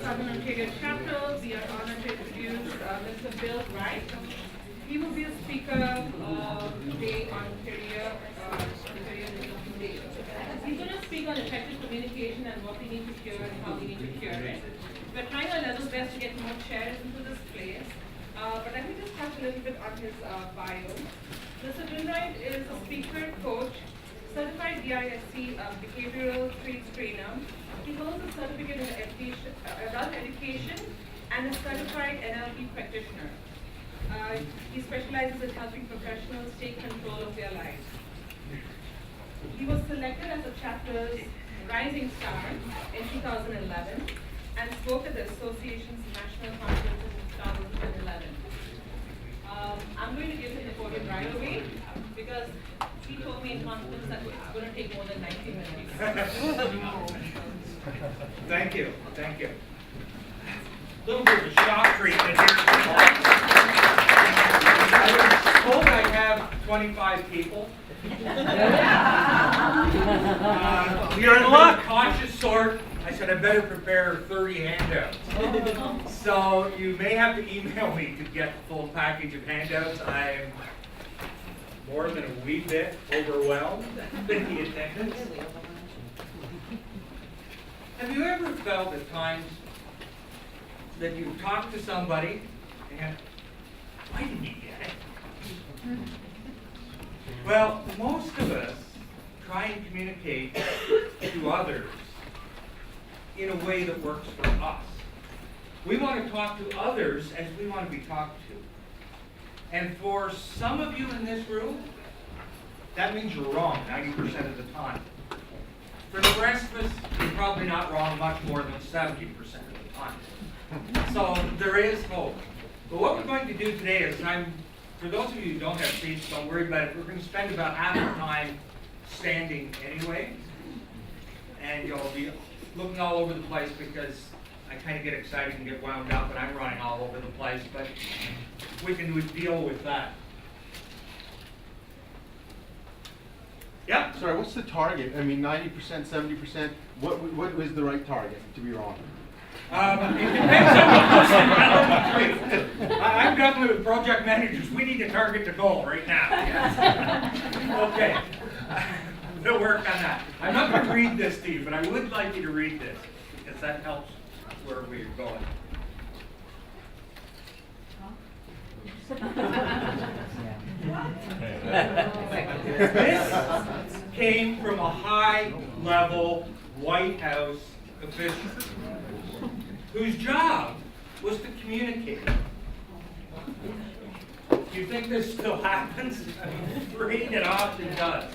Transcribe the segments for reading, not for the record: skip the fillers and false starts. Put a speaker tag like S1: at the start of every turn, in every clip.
S1: Southern Ontario chapter, we are honored to introduce Mr. Bill Wright. He will be a speaker today on Ontario Leadership Day. He's going to speak on effective communication and what we need to hear and how we need to hear it. We're trying our level best to get more chairs into this place, but let me just touch a little bit on his bio. Mr. Bill Wright is a speaker, coach, certified DISC behavioral traits trainer. He holds a certificate in adult education and a certified NLP practitioner. He specializes in helping professionals take control of their lives. He was selected as the chapter's Rising Star in 2011 and spoke at the association's national conference in 2011. I'm going to give him the podium right away because he told me in confidence that it's going to take more than 90 minutes.
S2: Thank you. A little bit of a shock treatment here. I was told I have 25 people. You're in luck. Cautious sort. I said I better prepare 30 handouts. So you may have to email me to get the full package of handouts. I'm more than a wee bit overwhelmed with the attendance. Have you ever felt at times that you talk to somebody and why didn't you get it? Well, most of us try and communicate to others in a way that works for us. We want to talk to others as we want to be talked to. And for some of you in this room, that means you're wrong 90% of the time. For the rest of us, you're probably not wrong much more than 70% of the time. So there is hope. But what we're going to do today is, for those of you who don't have seats, don't worry about it. We're going to spend about half the time standing anyway. And you'll be looking all over the place because I kind of get excited and get wound up and I'm running all over the place, but we can deal with that. Yep.
S3: Sorry, what's the target? I mean, 90%, 70%, what was the right target to be wrong?
S2: It depends on what person you're treat. I'm definitely with project managers. We need to target the goal right now. Yes. Okay. We'll work on that. I'm not going to read this to you, but I would like you to read this because that helps where we're going. This came from a high-level White House official whose job was to communicate. Do you think this still happens? Read it often does.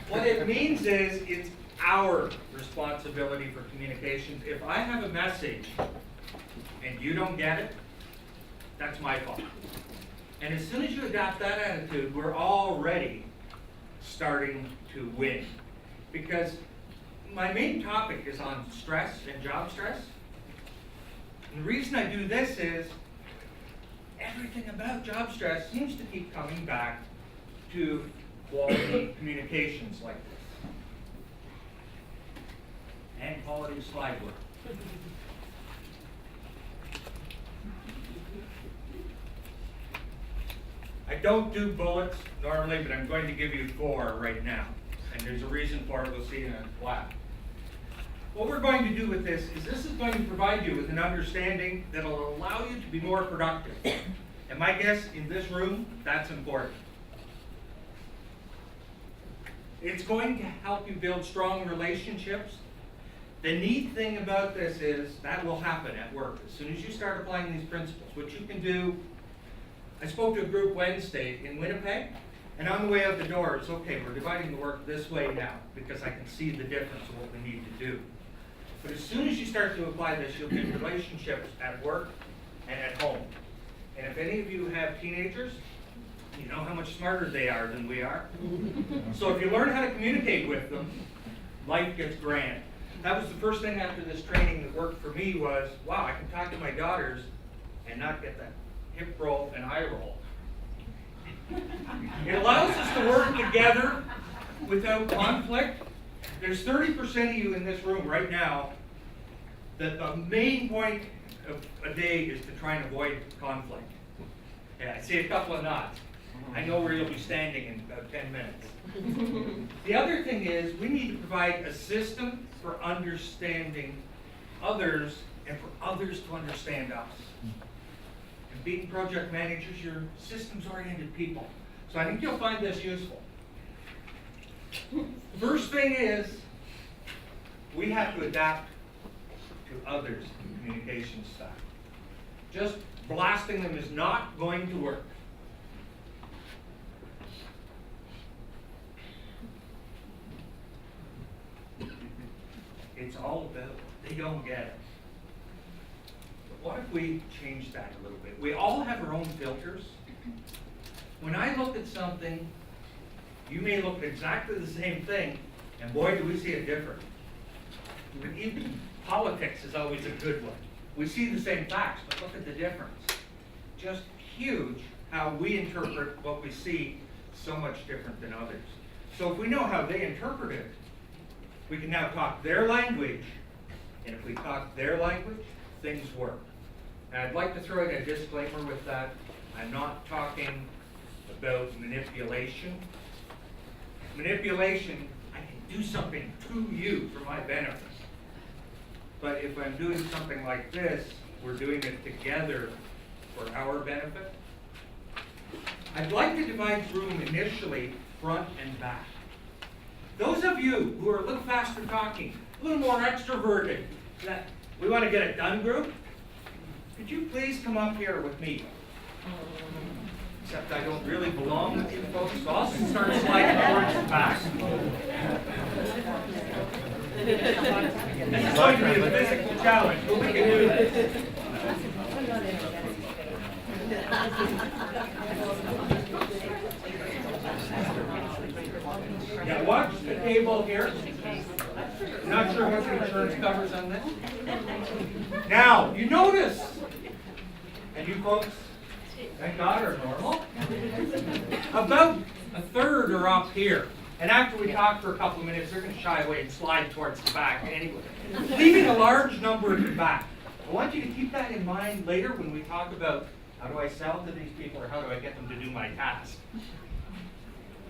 S2: What it means is it's our responsibility for communications. If I have a message and you don't get it, that's my fault. And as soon as you adopt that attitude, we're already starting to win. Because my main topic is on stress and job stress. And the reason I do this is everything about job stress seems to keep coming back to quality communications like this. And quality slide work. I don't do bullets normally, but I'm going to give you 4 right now. And there's a reason for it, we'll see in a while. What we're going to do with this is going to provide you with an understanding that will allow you to be more productive. And my guess in this room, that's important. It's going to help you build strong relationships. The neat thing about this is that will happen at work. As soon as you start applying these principles, what you can do, I spoke to a group Wednesday in Winnipeg, and on the way out the door, it's okay, we're dividing the work this way now, because I can see the difference of what we need to do. But as soon as you start to apply this, you'll get relationships at work and at home. And if any of you have teenagers, you know how much smarter they are than we are. So if you learn how to communicate with them, life gets grand. That was the first thing after this training that worked for me was, wow, I can talk to my daughters and not get that hip roll and eye roll. It allows us to work together without conflict. There's 30% of you in this room right now that the main point of a day is to try and avoid conflict. Yeah, I see a couple of nods. I know where you'll be standing in about 10 minutes. The other thing is we need to provide a system for understanding others and for others to understand us. And being project managers, you're systems-oriented people. So I think you'll find this useful. First thing is, we have to adapt to others' communication style. Just blasting them is not going to work. It's all about they don't get it. But what if we change that a little bit? We all have our own filters. When I look at something, you may look at exactly the same thing, and boy, do we see it different. But even politics is always a good one. We see the same facts, but look at the difference. Just huge how we interpret what we see, so much different than others. So if we know how they interpret it, we can now talk their language, and if we talk their language, things work. And I'd like to throw in a disclaimer with that. I'm not talking about manipulation. Manipulation, I can do something to you for my benefit. But if I'm doing something like this, we're doing it together for our benefit. I'd like to divide the room initially front and back. Those of you who are a little faster talking, a little more extroverted, that we want to get it done group, could you please come up here with me? Except I don't really belong with you folks, so I'll start sliding towards the back. This is going to be a physical challenge, but we can do this. Yeah, watch the table here. Not sure what the insurance covers on this. Now, you notice, and you folks, thank God, are normal. About a third are up here. And after we talk for a couple of minutes, they're going to shy away and slide towards the back anyway. Leaving a large number at the back. I want you to keep that in mind later when we talk about how do I sell to these people or how do I get them to do my task.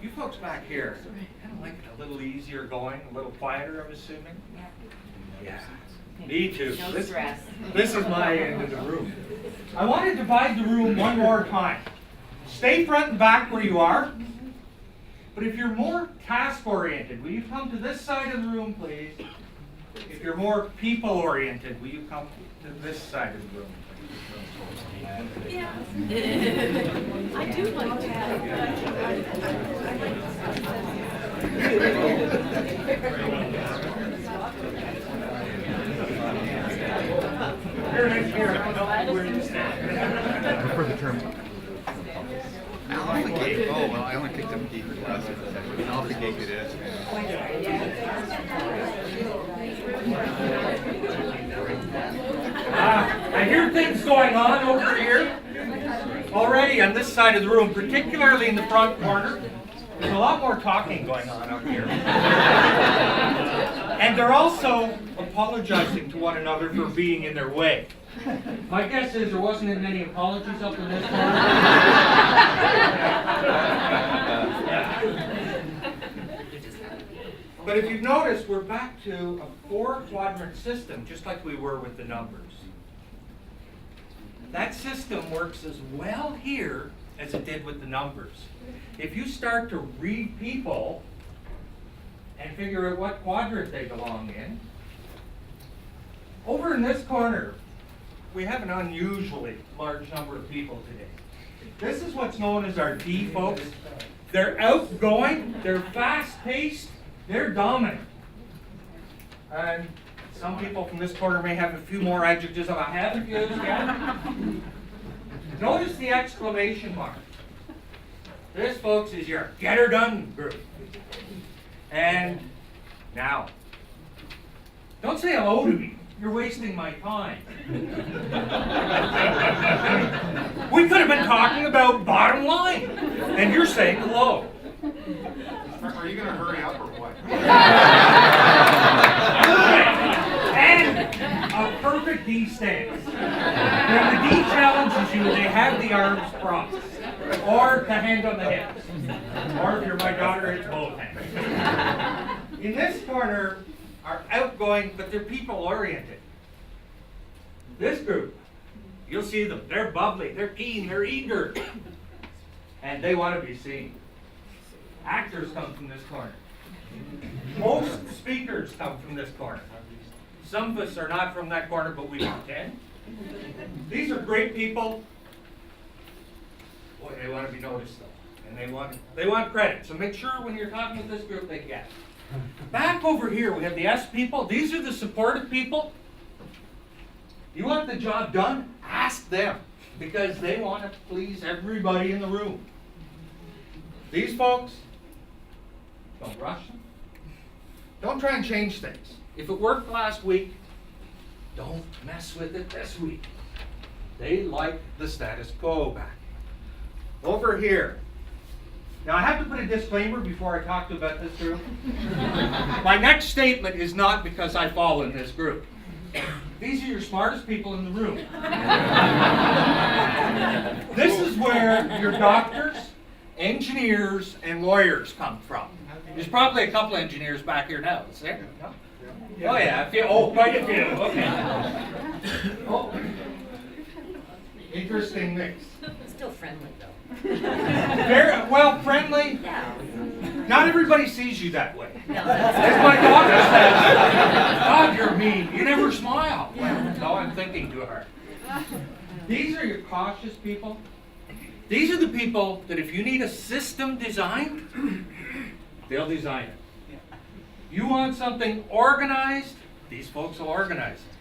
S2: You folks back here, kind of like it a little easier going, a little quieter, I'm assuming? Yeah. Me too.
S4: No stress.
S2: This is my end of the room. I want to divide the room one more time. Stay front and back where you are. But if you're more task-oriented, will you come to this side of the room, please? If you're more people-oriented, will you come to this side of the room?
S4: Yeah. I do like
S2: You're an engineer. I don't know where you stand.
S3: For the term.
S5: Off the gate. Oh, well, I only picked up D for last year. Off the gate it is.
S2: I hear things going on over here already on this side of the room, particularly in the front corner. There's a lot more talking going on up here. And they're also apologizing to one another for being in their way. My guess is there wasn't many apologies up in this corner. But if you've noticed, we're back to a 4-quadrant system, just like we were with the numbers. That system works as well here as it did with the numbers. If you start to read people and figure out what quadrant they belong in, over in this corner, we have an unusually large number of people today. This is what's known as our D folks. They're outgoing, they're fast-paced, they're dominant. And some people from this corner may have a few more adjectives that I haven't used yet. Notice the exclamation mark. This, folks, is your get her done group. And now, don't say hello to me. You're wasting my time. We could have been talking about bottom line, and you're saying hello.
S3: Are you going to hurry up or what?
S2: And a perfect D stance. When the D challenges you, they have the arms crossed, or the hand on the hips, or if you're my daughter, it's both hands. In this corner are outgoing, but they're people-oriented. This group, you'll see them. They're bubbly, they're keen, they're eager, and they want to be seen. Actors come from this corner. Most speakers come from this corner. Some of us are not from that corner, but we pretend. These are great people. Boy, they want to be noticed though, and they want credit. So make sure when you're talking with this group, they get it. Back over here, we have the S people. These are the supportive people. You want the job done? Ask them, because they want to please everybody in the room. These folks, don't rush them. Don't try and change things. If it worked last week, don't mess with it this week. They like the status quo back. Over here. Now I have to put a disclaimer before I talk to you about this group. My next statement is not because I fall in this group. These are your smartest people in the room. This is where your doctors, engineers, and lawyers come from. There's probably a couple engineers back here now, is there? No? Oh yeah, quite a few, okay. Oh. Interesting mix.
S4: Still friendly though.
S2: Very, well, friendly.
S4: Yeah.
S2: Not everybody sees you that way.
S4: No,
S2: As my daughter says, God, you're mean. You never smile. Well, no, I'm thinking too hard. These are your cautious people. These are the people that if you need a system designed, they'll design it. You want something organized, these folks will organize it.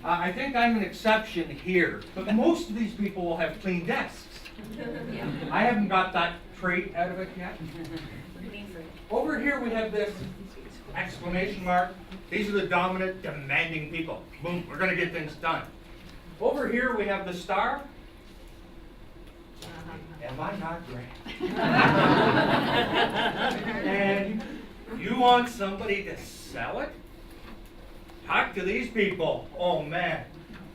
S2: I think I'm an exception here, but most of these people will have clean desks. I haven't got that trait out of it yet. Over here we have this exclamation mark. These are the dominant, demanding people. Boom, we're going to get things done. Over here we have the star. Am I not great? And you want somebody to sell it? Talk to these people. Oh man,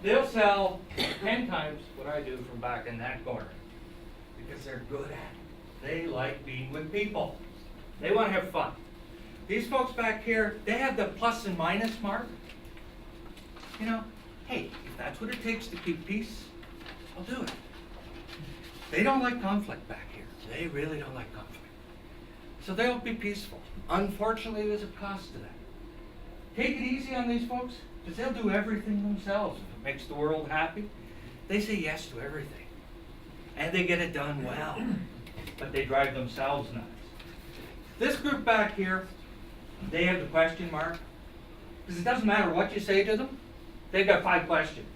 S2: they'll sell 10 times what I do from back in that corner because they're good at it. They like being with people. They want to have fun. These folks back here, they have the plus and minus mark. You know, hey, if that's what it takes to keep peace, I'll do it. They don't like conflict back here. They really don't like conflict. So they'll be peaceful. Unfortunately, there's a cost to that. Take it easy on these folks, because they'll do everything themselves. If it makes the world happy, they say yes to everything. And they get it done well. But they drive themselves nuts. This group back here, they have the question mark. Because it doesn't matter what you say to them, they've got 5 questions.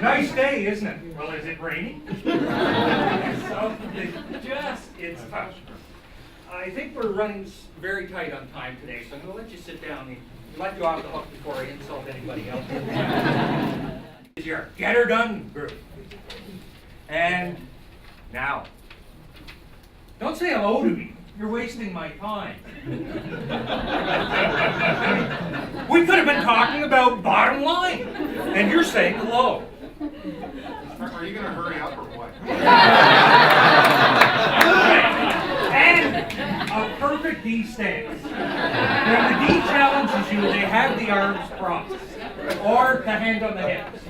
S2: Nice day, isn't it? Well, is it raining? So it's tough. I think we're running very tight on time today, so I'm going to let you sit down and let you off the hook before I insult anybody else. It's your get her done group. And now, don't say hello to me. You're wasting my time. We could have been talking about bottom line, and you're saying hello.
S3: Are you going to hurry up or what?
S2: And a perfect D stance. When the D challenges you, they have the arms crossed, or the hand on the hips,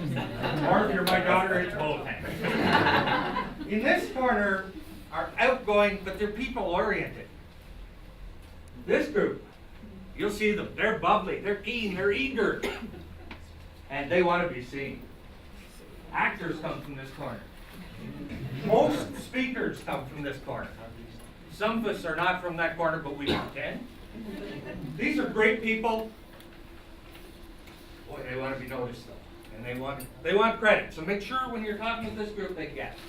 S2: or if you're my daughter, it's both hands. In this corner are outgoing, but they're people-oriented. This group, you'll see them. They're bubbly, they're keen, they're eager, and they want to be seen. Actors come from this corner. Most speakers come from this corner. Some of us are not from that corner, but we pretend. These are great people. Boy, they want to be noticed though, and they want credit. So make sure when you're talking with this group, they get it.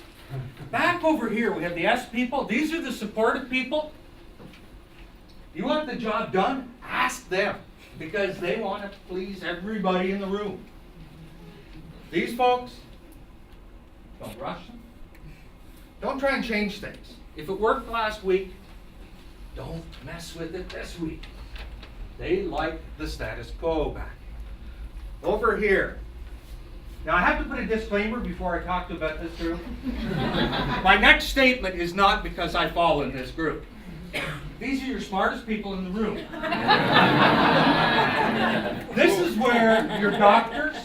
S2: Back over here, we have the S people. These are the supportive people. You want the job done? Ask them, because they want to please everybody in the room. These folks, don't rush them. Don't try and change things. If it worked last week, don't mess with it this week. They like the status quo back. Over here. Now I have to put a disclaimer before I talk about this group. My next statement is not because I fall in this group. These are your smartest people in the room. This is where your doctors,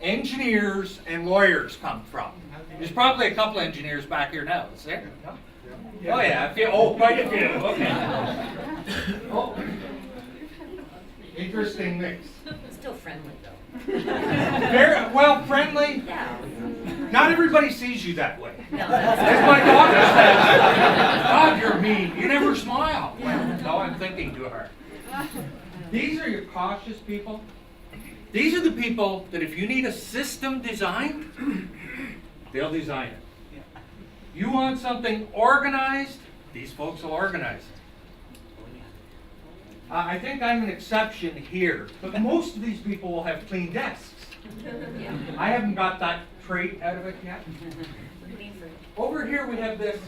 S2: engineers, and lawyers come from. There's probably a couple engineers back here now, is there? No? Oh yeah, quite a few, okay. Oh. Interesting mix.
S4: Still friendly though.
S2: Very, well, friendly.
S4: Yeah.
S2: Not everybody sees you that way.
S4: No,
S2: As my daughter says, God, you're mean. You never smile. Well, no, I'm thinking too hard. These are your cautious people. These are the people that if you need a system designed, they'll design it. You want something organized, these folks will organize it. I think I'm an exception here, but most of these people will have clean desks. I haven't got that trait out of it yet. Over here we have this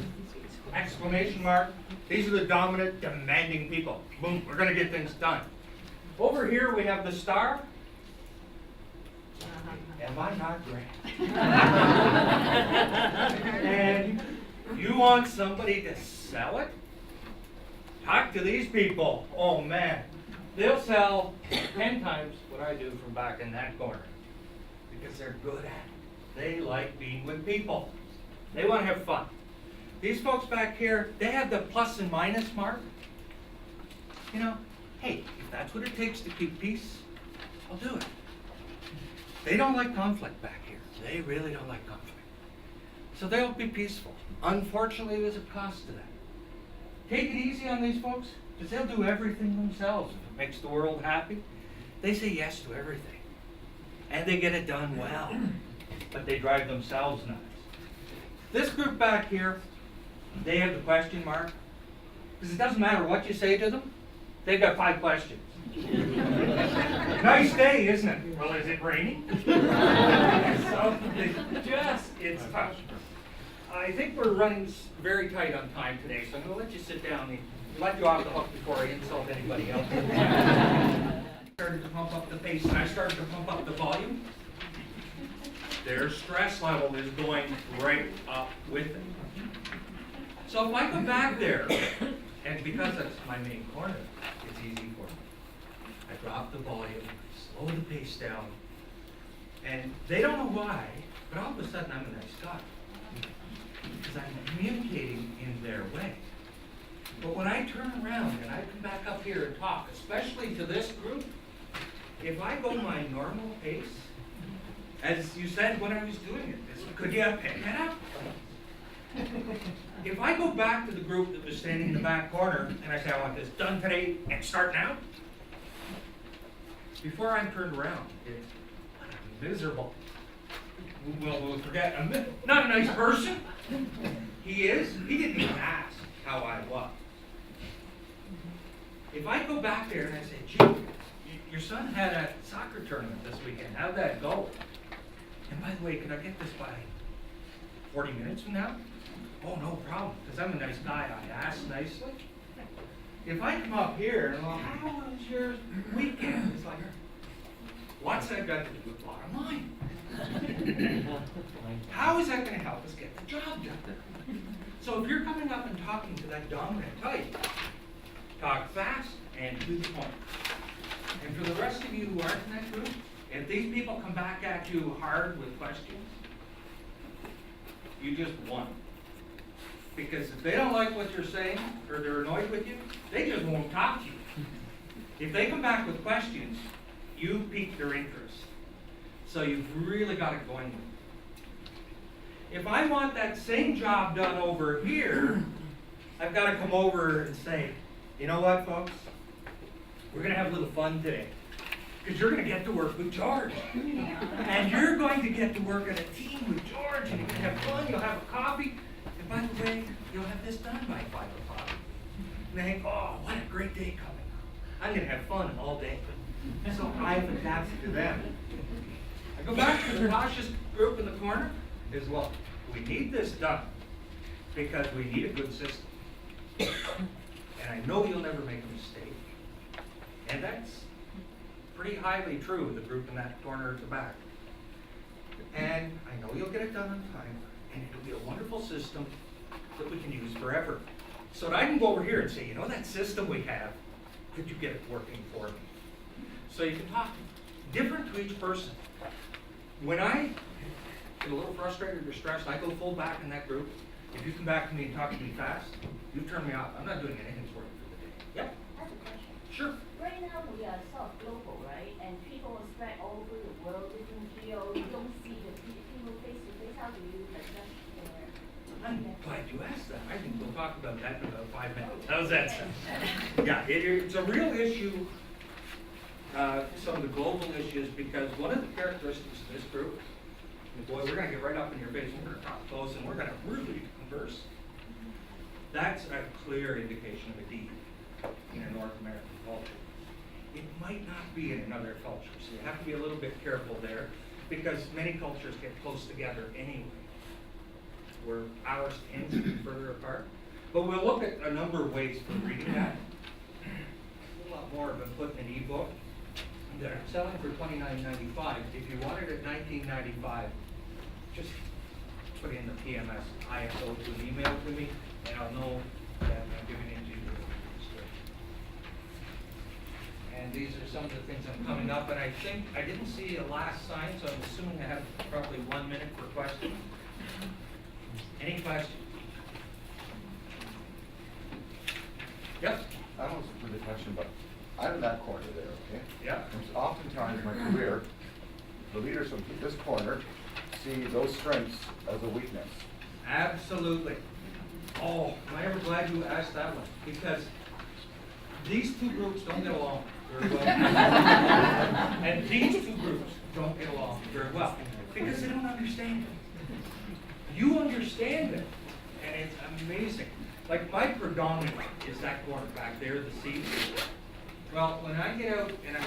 S2: exclamation mark. These are the dominant, demanding people. Boom, we're going to get things done. Over here we have the star. Am I not great? And you want somebody to sell it? Talk to these people. Oh man, they'll sell 10 times what I do from back in that corner because they're good at it. They like being with people. They want to have fun. These folks back here, they have the plus and minus mark. You know, hey, if that's what it takes to keep peace, I'll do it. They don't like conflict back here. They really don't like conflict. So they'll be peaceful. Unfortunately, there's a cost to that. Take it easy on these folks, because they'll do everything themselves if it makes the world happy. They say yes to everything. And they get it done well. But they drive themselves nuts. This group back here, they have the question mark. Because it doesn't matter what you say to them, they've got 5 questions. Nice day, isn't it? Well, is it raining? So it's tough. I think we're running very tight on time today, so I'm going to let you sit down and let you off the hook before I insult anybody else. I started to pump up the pace and I started to pump up the volume. Their stress level is going right up with it. So if I go back there, and because that's my main corner, it's easy for me. I drop the volume, slow the pace down, and they don't know why, but all of a sudden I'm a nice guy. Because I'm communicating in their way. But when I turn around and I come back up here and talk, especially to this group, if I go my normal pace, as you said when I was doing it, could you pick it up? If I go back to the group that was standing in the back corner and I say, I want this done today and start now, before I'm turned around, it's miserable. We'll forget, I'm not a nice person. He is. He didn't even ask how I was. If I go back there and I say, gee, your son had a soccer tournament this weekend. How'd that go? And by the way, can I get this by 40 minutes from now? Oh, no problem, because I'm a nice guy. I ask nicely. If I come up here and I'm like, how was your weekend? It's like, what's that got to do with bottom line? How is that going to help us get the job done? So if you're coming up and talking to that dominant type, talk fast and to the point. And for the rest of you who aren't in that group, if these people come back at you hard with questions, you just won. Because if they don't like what you're saying, or they're annoyed with you, they just won't talk to you. If they come back with questions, you pique their interest. So you've really got it going with them. If I want that same job done over here, I've got to come over and say, you know what, folks? We're going to have a little fun today. Because you're going to get to work with George. And you're going to get to work on a team with George. And you're going to have fun. You'll have a coffee. And by the way, you'll have this done by 5 o'clock. And they think, oh, what a great day coming up. I'm going to have fun all day. So I've adapted to them. I go back to the cautious group in the corner. Is, well, we need this done because we need a good system. And I know you'll never make a mistake. And that's pretty highly true, the group in that corner at the back. And I know you'll get it done on time, and it'll be a wonderful system that we can use forever. So that I can go over here and say, you know that system we have, could you get it working for me? So you can talk different to each person. When I get a little frustrated or stressed, I go full back in that group. If you come back to me and talk to me fast, you turn me off. I'm not doing anything for you for the day. Yep,
S6: I have a question.
S2: sure.
S6: Right now, we are sort of global, right? And people are spread all over the world, different geo, you don't see the people face to face. How do you adjust
S2: I'm glad you asked that. I think we'll talk about that in about 5 minutes. How's that sound? Yeah, it's a real issue, some of the global issues, because one of the characteristics of this group, and boy, we're gonna get right up in your face, we're gonna talk close, and we're gonna really converse. That's a clear indication of a D in a North American culture. It might not be in another culture, so you have to be a little bit careful there, because many cultures get close together anyway, where ours tends to be further apart. But we'll look at a number of ways for reading that. A lot more have been put in an ebook. They're selling for $29.95. If you want it at $19.95, just put in the PMS ISO to an email to me, and I'll know that I'm giving it to you. And these are some of the things I'm coming up, and I think I didn't see a last sign, so I'm assuming I have probably 1 minute for questions. Any questions? Yep.
S7: I don't know if it's a good question, but I'm in that corner there, okay?
S2: Yep.
S7: And oftentimes in my career, the leaders from this corner see those strengths as a weakness.
S2: Absolutely. Oh, am I ever glad you asked that one? Because these two groups don't get along very well. And these two groups don't get along very well because they don't understand it. You understand it, and it's amazing. Like my predominant is that corner back there, the seat. Well, when I get out and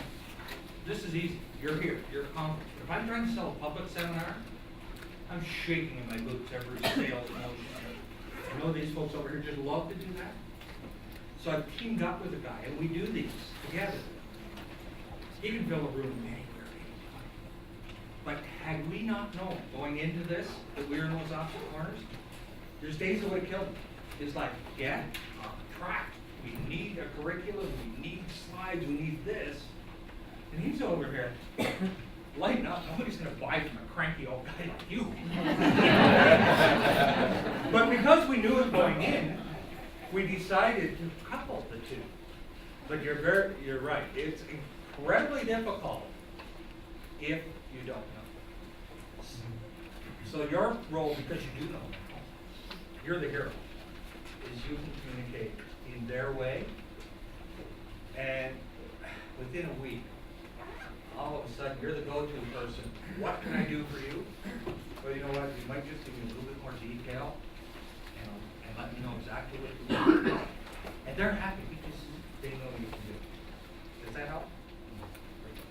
S2: this is easy. You're here, you're confident. If I'm trying to sell a public seminar, I'm shaking in my boots every sales motion. I know these folks over here just love to do that. So I've teamed up with a guy, and we do these together. He can fill a room anywhere, anytime. But had we not known going into this that we were in those opposite corners, there's days that would have killed me. It's like, yeah, track. We need a curriculum. We need slides. We need this. And he's over here. Lighten up. Nobody's going to buy from a cranky old guy like you. But because we knew it going in, we decided to couple the two. But you're right. It's incredibly difficult if you don't know. So your role, because you do know, you're the hero, is you can communicate in their way, and within a week, all of a sudden, you're the go-to person. What can I do for you? Well, you know what? You might just give me a little bit more detail and let me know exactly what you want. And they're happy because they know you can do it. Does that help?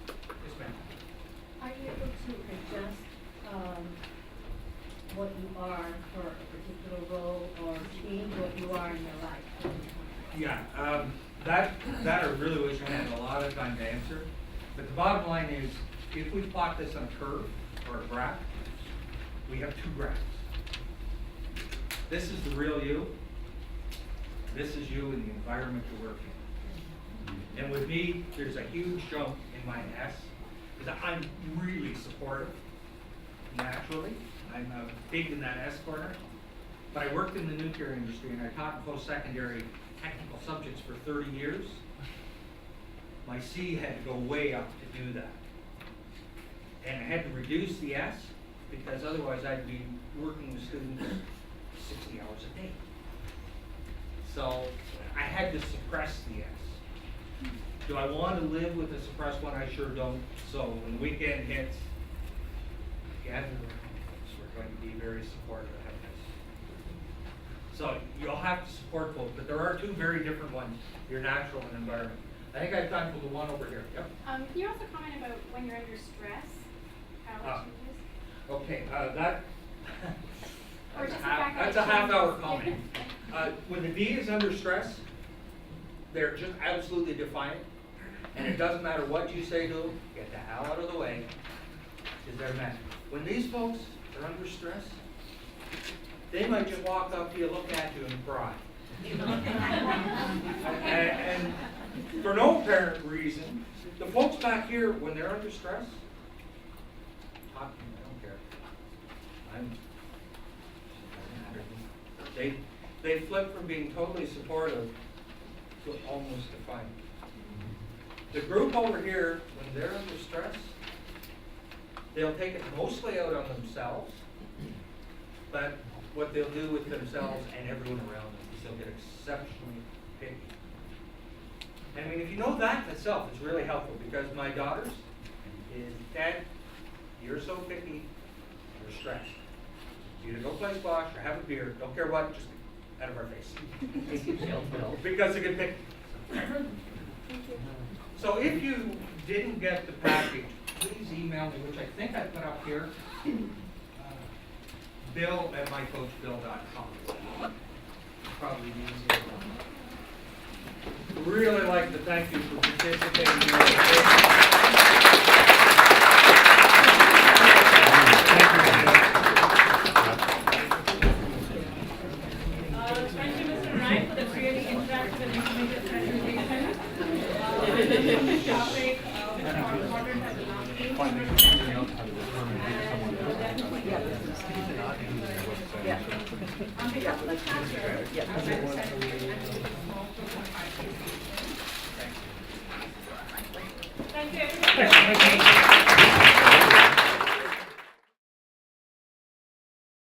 S2: Yes, ma'am.
S6: Are you able to adjust what you are for a particular role or change what you are in your life?
S2: Yeah, that I really wish I had a lot of time to answer. But the bottom line is, if we plot this on a curve or a graph, we have two graphs. This is the real you. This is you in the environment you work in. And with me, there's a huge jump in my S, because I'm really supportive, naturally. I'm big in that S corner. But I worked in the nuclear industry, and I taught in post-secondary technical subjects for 30 years. My C had to go way up to do that. And I had to reduce the S, because otherwise I'd be working with students 60 hours a day. So I had to suppress the S. Do I want to live with a suppressed one? I sure don't. So when the weekend hits, gather around, we're going to be very supportive of this. So you'll have to support both, but there are two very different ones, your natural and environment. I think I have time for the one over here. Yep.
S8: Can you also comment about when you're under stress, how it changes?
S2: Okay, that
S8: Or
S2: that's,
S8: just
S2: a
S8: the fact that
S2: that's
S8: it
S2: a half-hour
S8: changes.
S2: comment. When the D is under stress, they're just absolutely defiant. And it doesn't matter what you say to them, get the hell out of the way, is their message. When these folks are under stress, they might just walk up to you, look at you, and cry. and for no apparent reason, the folks back here, when they're under stress, talk to me, I don't care. They flip from being totally supportive to almost defiant. The group over here, when they're under stress, they'll take it mostly out on themselves, but what they'll do with themselves and everyone around them is they'll get exceptionally picky. And I mean, if you know that in itself, it's really helpful, because my daughters is, Dad, you're so picky, you're stressed. You either go play squash or have a beer, don't care what, just out of our face. Because they get picky. So if you didn't get the package, please email me, which I think I put up here, bill@mycoachbill.com. Probably the easiest one. Really like to thank you for participating in the debate.
S1: Thank you, Mr. Wright, for the really interactive and informative presentation. Topic important as a non-team. On behalf of the chapter, I'd like to thank you and also